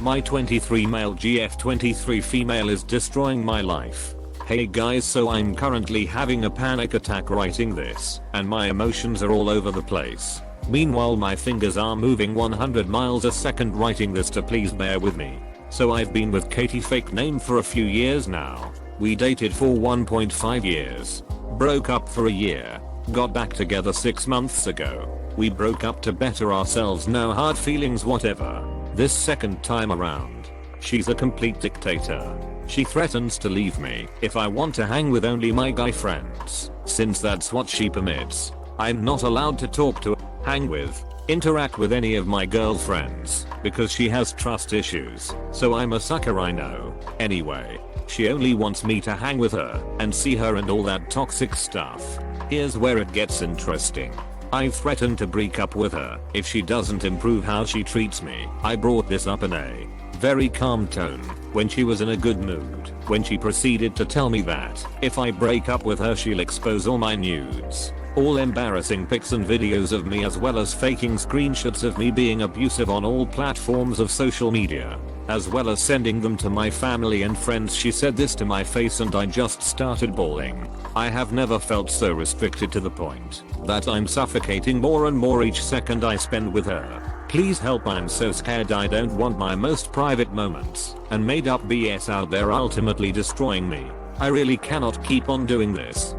My 23 male GF23 female is destroying my life. Hey guys, so I'm currently having a panic attack writing this, and my emotions are all over the place. Meanwhile my fingers are moving 100 miles a second writing this, to please bear with me. So I've been with Katie, fake name, for a few years now. We dated for 1.5 years. Broke up for a year. Got back together 6 months ago. We broke up to better ourselves, no hard feelings whatever. This second time around, she's a complete dictator. She threatens to leave me if I want to hang with only my guy friends, since that's what she permits. I'm not allowed to talk to, hang with, interact with any of my girlfriends because she has trust issues. So I'm a sucker, I know. Anyway, she only wants me to hang with her and see her and all that toxic stuff. Here's where it gets interesting. I've threatened to break up with her if she doesn't improve how she treats me. I brought this up in a very calm tone when she was in a good mood, when she proceeded to tell me that if I break up with her she'll expose all my nudes, all embarrassing pics and videos of me, as well as faking screenshots of me being abusive on all platforms of social media, as well as sending them to my family and friends. She said this to my face and I just started bawling. I have never felt so restricted, to the point that I'm suffocating more and more each second I spend with her. Please help, I'm so scared. I don't want my most private moments and made up BS out there ultimately destroying me. I really cannot keep on doing this.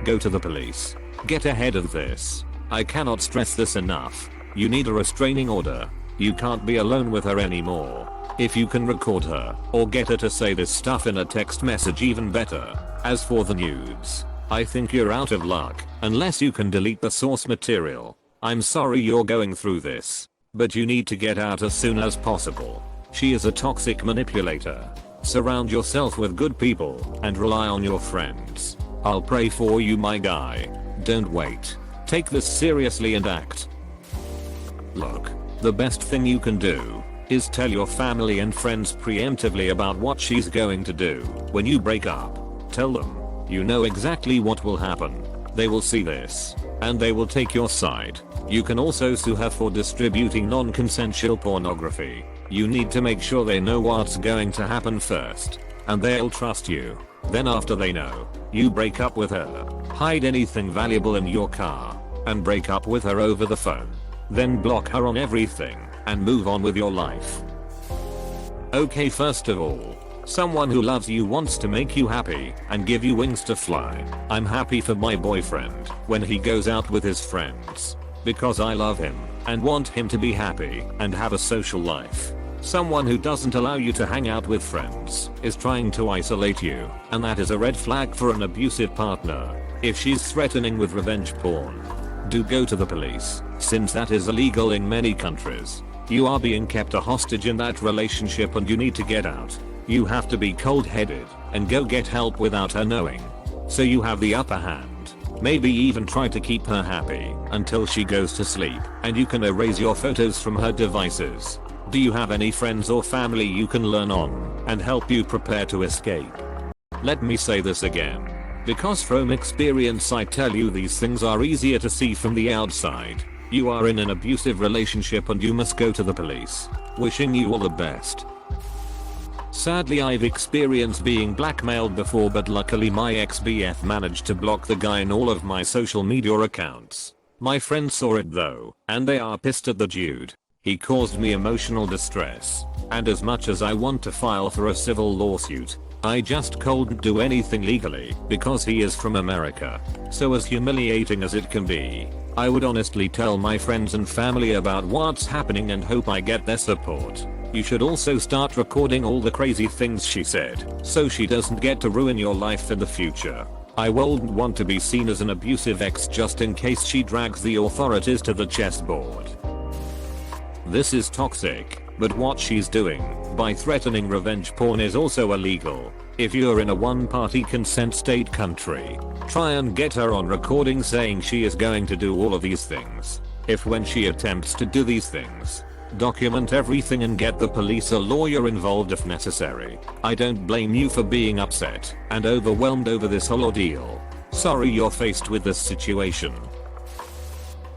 Go to the police. Get ahead of this. I cannot stress this enough. You need a restraining order. You can't be alone with her anymore. If you can record her or get her to say this stuff in a text message, even better. As for the nudes, I think you're out of luck unless you can delete the source material. I'm sorry you're going through this, but you need to get out as soon as possible. She is a toxic manipulator. Surround yourself with good people and rely on your friends. I'll pray for you, my guy. Don't wait. Take this seriously and act. Look, the best thing you can do is tell your family and friends preemptively about what she's going to do when you break up. Tell them you know exactly what will happen. They will see this and they will take your side. You can also sue her for distributing non-consensual pornography. You need to make sure they know what's going to happen first, and they'll trust you. Then after they know, you break up with her, hide anything valuable in your car, and break up with her over the phone. Then block her on everything and move on with your life. Okay, first of all, someone who loves you wants to make you happy and give you wings to fly. I'm happy for my boyfriend when he goes out with his friends, because I love him and want him to be happy and have a social life. Someone who doesn't allow you to hang out with friends is trying to isolate you, and that is a red flag for an abusive partner. If she's threatening with revenge porn, do go to the police, since that is illegal in many countries. You are being kept a hostage in that relationship and you need to get out. You have to be cold-headed and go get help without her knowing. So you have the upper hand. Maybe even try to keep her happy until she goes to sleep, and you can erase your photos from her devices. Do you have any friends or family you can lean on and help you prepare to escape? Let me say this again, because from experience I tell you these things are easier to see from the outside. You are in an abusive relationship and you must go to the police. Wishing you all the best. Sadly, I've experienced being blackmailed before, but luckily my ex-BF managed to block the guy in all of my social media accounts. My friends saw it though, and they are pissed at the dude. He caused me emotional distress, and as much as I want to file for a civil lawsuit, I just couldn't do anything legally because he is from America. So as humiliating as it can be, I would honestly tell my friends and family about what's happening and hope I get their support. You should also start recording all the crazy things she said, so she doesn't get to ruin your life in the future. I wouldn't want to be seen as an abusive ex just in case she drags the authorities to the chessboard. This is toxic, but what she's doing by threatening revenge porn is also illegal. If you're in a one-party consent state country, try and get her on recording saying she is going to do all of these things. If when she attempts to do these things, document everything and get the police or lawyer involved if necessary. I don't blame you for being upset and overwhelmed over this whole ordeal. Sorry you're faced with this situation.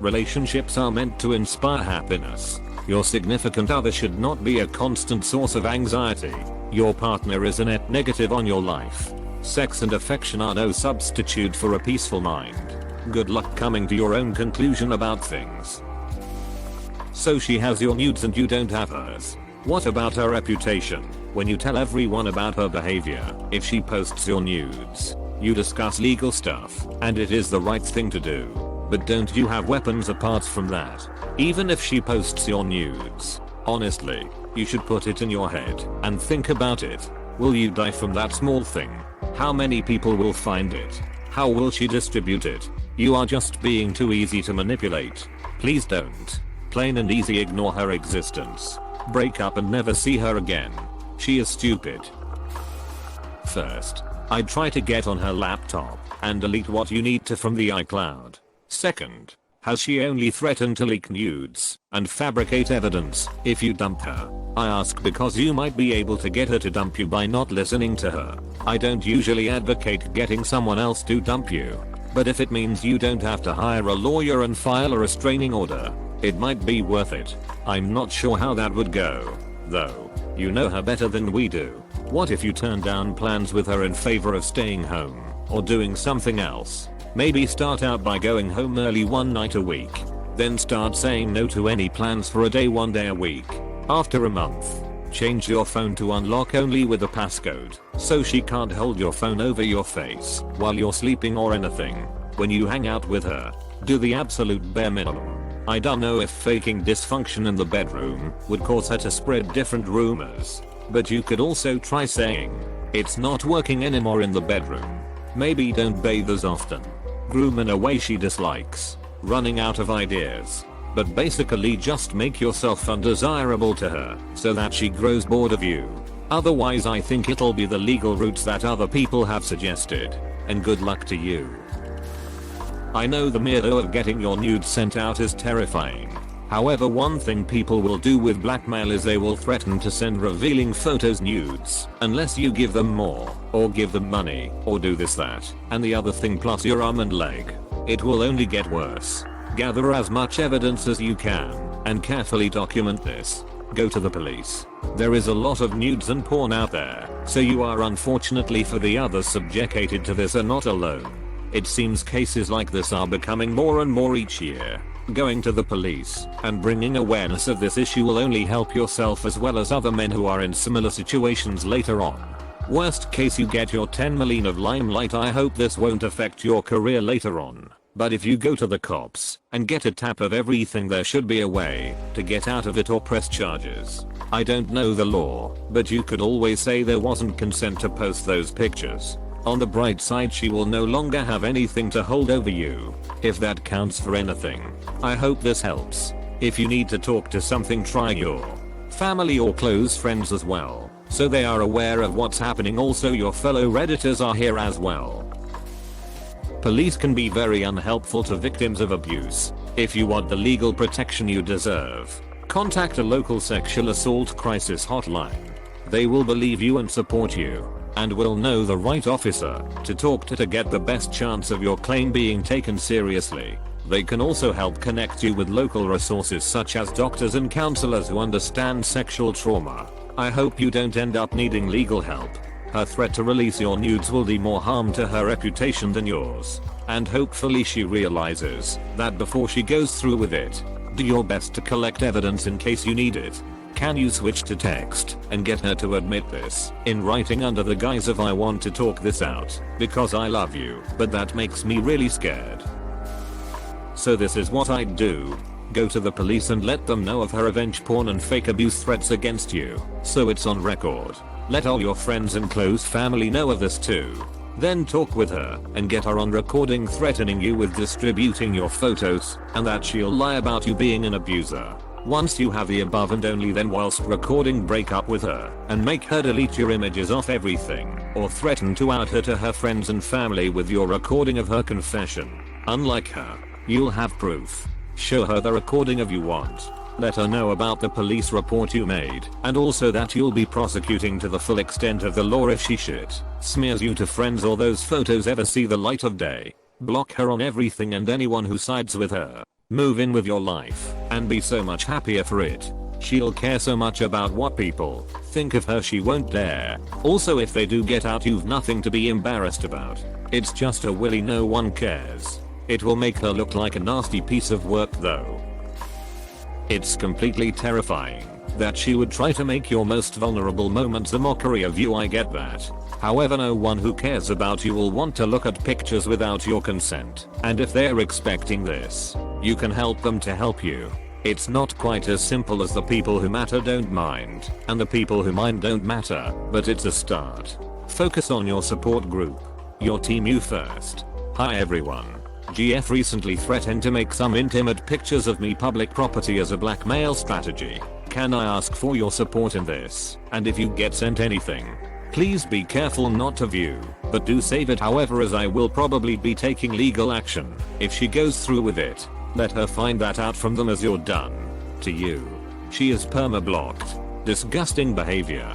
Relationships are meant to inspire happiness. Your significant other should not be a constant source of anxiety. Your partner is a net negative on your life. Sex and affection are no substitute for a peaceful mind. Good luck coming to your own conclusion about things. So she has your nudes and you don't have hers. What about her reputation? When you tell everyone about her behavior, if she posts your nudes, you discuss legal stuff, and it is the right thing to do. But don't you have weapons apart from that? Even if she posts your nudes, honestly, you should put it in your head and think about it. Will you die from that small thing? How many people will find it? How will she distribute it? You are just being too easy to manipulate. Please don't. Plain and easy ignore her existence. Break up and never see her again. She is stupid. First, I'd try to get on her laptop and delete what you need to from the iCloud. Second, has she only threatened to leak nudes and fabricate evidence if you dump her? I ask because you might be able to get her to dump you by not listening to her. I don't usually advocate getting someone else to dump you, but if it means you don't have to hire a lawyer and file a restraining order, it might be worth it. I'm not sure how that would go, though. You know her better than we do. What if you turn down plans with her in favor of staying home or doing something else? Maybe start out by going home early one night a week. Then start saying no to any plans for a day one day a week. After a month, change your phone to unlock only with a passcode, so she can't hold your phone over your face while you're sleeping or anything. When you hang out with her, do the absolute bare minimum. I don't know if faking dysfunction in the bedroom would cause her to spread different rumors, but you could also try saying, "It's not working anymore in the bedroom." Maybe don't bathe as often. Groom in a way she dislikes. Running out of ideas. But basically just make yourself undesirable to her so that she grows bored of you. Otherwise I think it'll be the legal routes that other people have suggested. And good luck to you. I know the mere of getting your nudes sent out is terrifying. However, one thing people will do with blackmail is they will threaten to send revealing photos nudes unless you give them more, or give them money, or do this that, and the other thing plus your arm and leg. It will only get worse. Gather as much evidence as you can, and carefully document this. Go to the police. There is a lot of nudes and porn out there, so you are unfortunately for the others subjugated to this are not alone. It seems cases like this are becoming more and more each year. Going to the police and bringing awareness of this issue will only help yourself as well as other men who are in similar situations later on. Worst case you get your 10 million of limelight. I hope this won't affect your career later on. But if you go to the cops and get a tap of everything, there should be a way to get out of it or press charges. I don't know the law, but you could always say there wasn't consent to post those pictures. On the bright side, she will no longer have anything to hold over you, if that counts for anything. I hope this helps. If you need to talk to something, try your family or close friends as well, so they are aware of what's happening. Also, your fellow Redditors are here as well. Police can be very unhelpful to victims of abuse. If you want the legal protection you deserve, contact a local sexual assault crisis hotline. They will believe you and support you, and will know the right officer to talk to get the best chance of your claim being taken seriously. They can also help connect you with local resources such as doctors and counselors who understand sexual trauma. I hope you don't end up needing legal help. Her threat to release your nudes will do more harm to her reputation than yours. And hopefully she realizes that before she goes through with it. Do your best to collect evidence in case you need it. Can you switch to text and get her to admit this in writing under the guise of "I want to talk this out because I love you, but that makes me really scared"? So this is what I'd do. Go to the police and let them know of her revenge porn and fake abuse threats against you, so it's on record. Let all your friends and close family know of this too. Then talk with her and get her on recording threatening you with distributing your photos, and that she'll lie about you being an abuser. Once you have the above and only then whilst recording, break up with her and make her delete your images off everything, or threaten to out her to her friends and family with your recording of her confession. Unlike her, you'll have proof. Show her the recording of you want. Let her know about the police report you made, and also that you'll be prosecuting to the full extent of the law if she shit smears you to friends or those photos ever see the light of day. Block her on everything and anyone who sides with her. Move in with your life and be so much happier for it. She'll care so much about what people think of her she won't dare. Also, if they do get out, you've nothing to be embarrassed about. It's just a willy, no one cares. It will make her look like a nasty piece of work though. It's completely terrifying that she would try to make your most vulnerable moments a mockery of you. I get that. However, no one who cares about you will want to look at pictures without your consent. And if they're expecting this, you can help them to help you. It's not quite as simple as the people who matter don't mind, and the people who mind don't matter, but it's a start. Focus on your support group. Your team, you first. Hi everyone. GF recently threatened to make some intimate pictures of me public property as a blackmail strategy. Can I ask for your support in this? And if you get sent anything, please be careful not to view, but do save it. However, as I will probably be taking legal action if she goes through with it, let her find that out from them as you're done to you. She is perma-blocked. Disgusting behavior.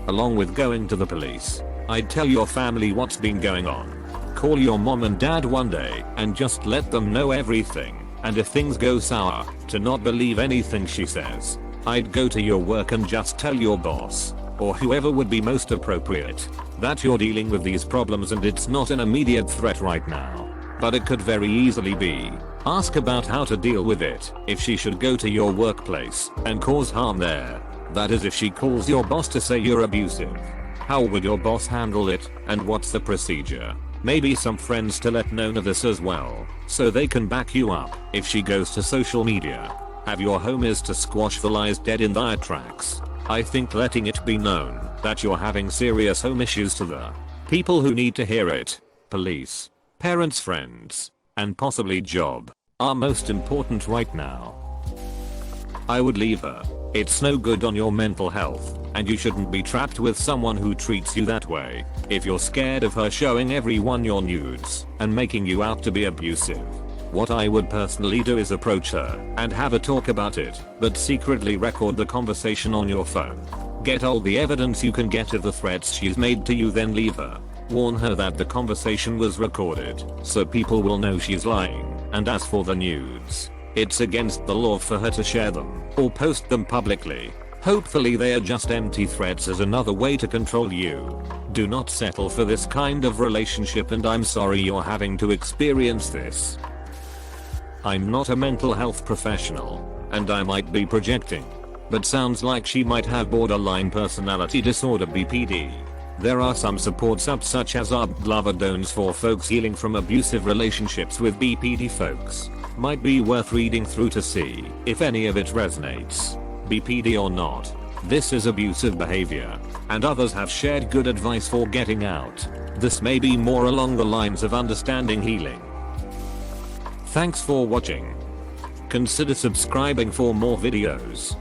Along with going to the police, I'd tell your family what's been going on. Call your mom and dad one day and just let them know everything, and if things go sour, to not believe anything she says. I'd go to your work and just tell your boss, or whoever would be most appropriate, that you're dealing with these problems and it's not an immediate threat right now, but it could very easily be. Ask about how to deal with it if she should go to your workplace and cause harm there. That is, if she calls your boss to say you're abusive. How would your boss handle it, and what's the procedure? Maybe some friends to let know of this as well, so they can back you up if she goes to social media. Have your home is to squash the lies dead in their tracks. I think letting it be known that you're having serious home issues to the people who need to hear it, police, parents, friends, and possibly job, are most important right now. I would leave her. It's no good on your mental health, and you shouldn't be trapped with someone who treats you that way. If you're scared of her showing everyone your nudes and making you out to be abusive, what I would personally do is approach her and have a talk about it, but secretly record the conversation on your phone. Get all the evidence you can get of the threats she's made to you, then leave her. Warn her that the conversation was recorded, so people will know she's lying. And as for the nudes, it's against the law for her to share them or post them publicly. Hopefully they are just empty threats as another way to control you. Do not settle for this kind of relationship, and I'm sorry you're having to experience this. I'm not a mental health professional, and I might be projecting, but sounds like she might have borderline personality disorder (BPD). There are some support subs such as Lavadones for folks healing from abusive relationships with BPD folks. Might be worth reading through to see if any of it resonates. BPD or not, this is abusive behavior, and others have shared good advice for getting out. This may be more along the lines of understanding healing. Thanks for watching. Consider subscribing for more videos.